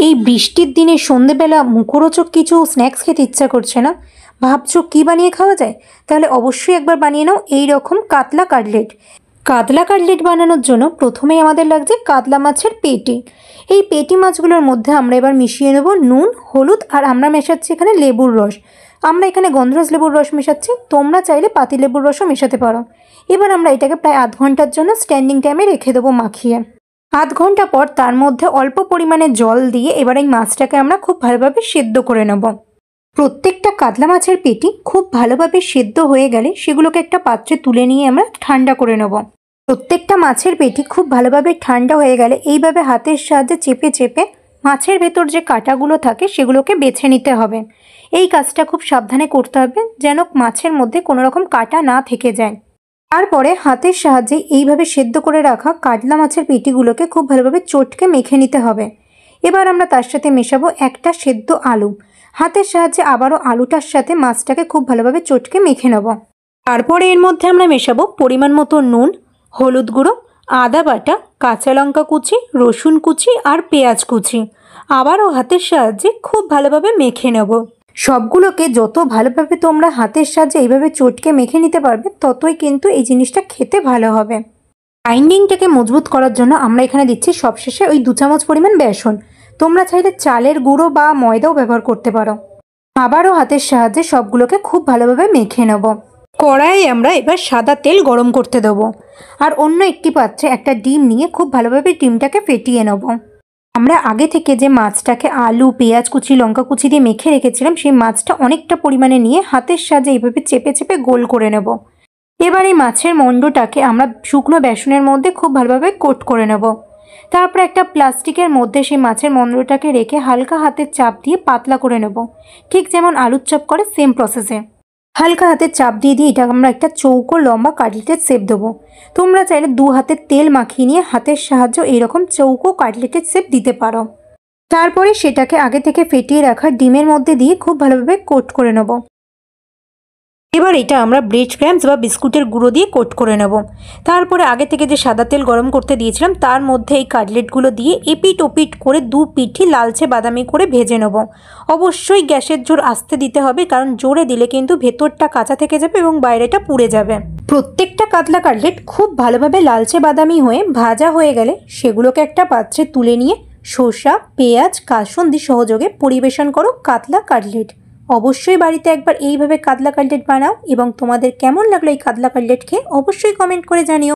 এই বৃষ্টির দিনে সন্ধেবেলা মুখরোচক কিছু স্ন্যাক্স খেতে ইচ্ছা করছে না? ভাবছো কী বানিয়ে খাওয়া যায়? তাহলে অবশ্যই একবার বানিয়ে নাও এই রকম কাতলা কাটলেট। কাতলা কাটলেট বানানোর জন্য প্রথমেই আমাদের লাগছে কাতলা মাছের পেটি। এই পেটি মাছগুলোর মধ্যে আমরা এবার মিশিয়ে নেব নুন, হলুদ, আর আমরা মেশাচ্ছি এখানে লেবুর রস। আমরা এখানে গন্ধরাজ লেবুর রস মেশাচ্ছি, তোমরা চাইলে পাতিলেবুর রসও মেশাতে পারো। এবার আমরা এটাকে প্রায় আধ ঘন্টার জন্য স্ট্যান্ডিং টাইমে রেখে দেবো মাখিয়ে। আধ ঘন্টা পর তার মধ্যে অল্প পরিমাণে জল দিয়ে এবার এই মাছটাকে আমরা খুব ভালোভাবে সেদ্ধ করে নেব। প্রত্যেকটা কাতলা মাছের পেটি খুব ভালোভাবে সেদ্ধ হয়ে গেলে সেগুলোকে একটা পাত্রে তুলে নিয়ে আমরা ঠান্ডা করে নেব। প্রত্যেকটা মাছের পেটি খুব ভালোভাবে ঠান্ডা হয়ে গেলে এইভাবে হাতের সাহায্যে চেপে চেপে মাছের ভেতর যে কাঁটাগুলো থাকে সেগুলোকে বেছে নিতে হবে। এই কাজটা খুব সাবধানে করতে হবে যেন মাছের মধ্যে কোনো রকম কাঁটা না থেকে যায়। তারপরে হাতের সাহায্যে এইভাবে সেদ্ধ করে রাখা কাতলা মাছের পেটিগুলোকে খুব ভালোভাবে চটকে মেখে নিতে হবে। এবার আমরা তার সাথে মেশাবো একটা সেদ্ধ আলু। হাতের সাহায্যে আবারও আলুটার সাথে মাছটাকে খুব ভালোভাবে চটকে মেখে নেব। তারপরে এর মধ্যে আমরা মেশাবো পরিমাণ মতো নুন, হলুদ গুঁড়ো, আদা বাটা, কাঁচা লঙ্কা কুচি, রসুন কুচি আর পেঁয়াজ কুচি। আবারও হাতের সাহায্যে খুব ভালোভাবে মেখে নেব। সবগুলোকে যত ভালোভাবে তোমরা হাতের সাহায্যে এইভাবে চটকে মেখে নিতে পারবে ততই কিন্তু এই জিনিসটা খেতে ভালো হবে। বাইন্ডিংটাকে মজবুত করার জন্য আমরা এখানে দিচ্ছি সবশেষে ওই 2 চামচ পরিমাণ বেসন। তোমরা চাইলে চালের গুঁড়ো বা ময়দাও ব্যবহার করতে পারো। আবারও হাতের সাহায্যে সবগুলোকে খুব ভালোভাবে মেখে নেব। কড়াইয়ে আমরা এবার সাদা তেল গরম করতে দেবো আর অন্য একটি পাত্রে একটা ডিম নিয়ে খুব ভালোভাবে ডিমটাকে ফেটিয়ে নেব। আমরা আগে থেকে যে মাছটাকে আলু, পেঁয়াজ কুচি, লঙ্কা কুচি দিয়ে মেখে রেখেছিলাম সেই মাছটা অনেকটা পরিমাণে নিয়ে হাতের সাহায্যে এইভাবে চেপে চেপে গোল করে নেব। এবার এই মাছের মণ্ডটাকে আমরা শুকনো বেসনের মধ্যে খুব ভালোভাবে কোট করে নেব। তারপর একটা প্লাস্টিকের মধ্যে সেই মাছের মণ্ডটাকে রেখে হালকা হাতের চাপ দিয়ে পাতলা করে নেব, ঠিক যেমন আলুর চপ করে সেম প্রসেসে। হালকা হাতের চাপ দিয়ে এটা আমরা একটা চৌকো লম্বা কাটলেটের শেপ দেবো। তোমরা চাইলে 2 হাতের তেল মাখিয়ে নিয়ে হাতের সাহায্যে এইরকম চৌকো কাটলেটের শেপ দিতে পারো। তারপরে সেটাকে আগে থেকে ফেটিয়ে রাখা ডিমের মধ্যে দিয়ে খুব ভালোভাবে কোট করে নেব। এবার এটা আমরা ব্রেড ক্রাম্বস বা বিস্কুটের গুঁড়ো দিয়ে কোট করে নেব। তারপরে আগে থেকে যে সাদা তেল গরম করতে দিয়েছিলাম তার মধ্যে এই কাটলেটগুলো দিয়ে এপিট ওপিট করে 2 পিঠই লালচে বাদামি করে ভেজে নেব। অবশ্যই গ্যাসের জোর আস্তে দিতে হবে, কারণ জোরে দিলে কিন্তু ভেতরটা কাঁচা থেকে যাবে এবং বাইরেটা পুড়ে যাবে। প্রত্যেকটা কাতলা কাটলেট খুব ভালোভাবে লালচে বাদামি হয়ে ভাজা হয়ে গেলে সেগুলোকে একটা পাত্রে তুলে নিয়ে শসা, পেঁয়াজ, কাসুন্দি সহযোগে পরিবেশন করো কাতলা কাটলেট। অবশ্যই বাড়িতে একবার এইভাবে কাতলা কাটলেট বানাও এবং তোমাদের কেমন লাগলো এই কাতলা কাটলেট খেয়ে অবশ্যই কমেন্ট করে জানিও।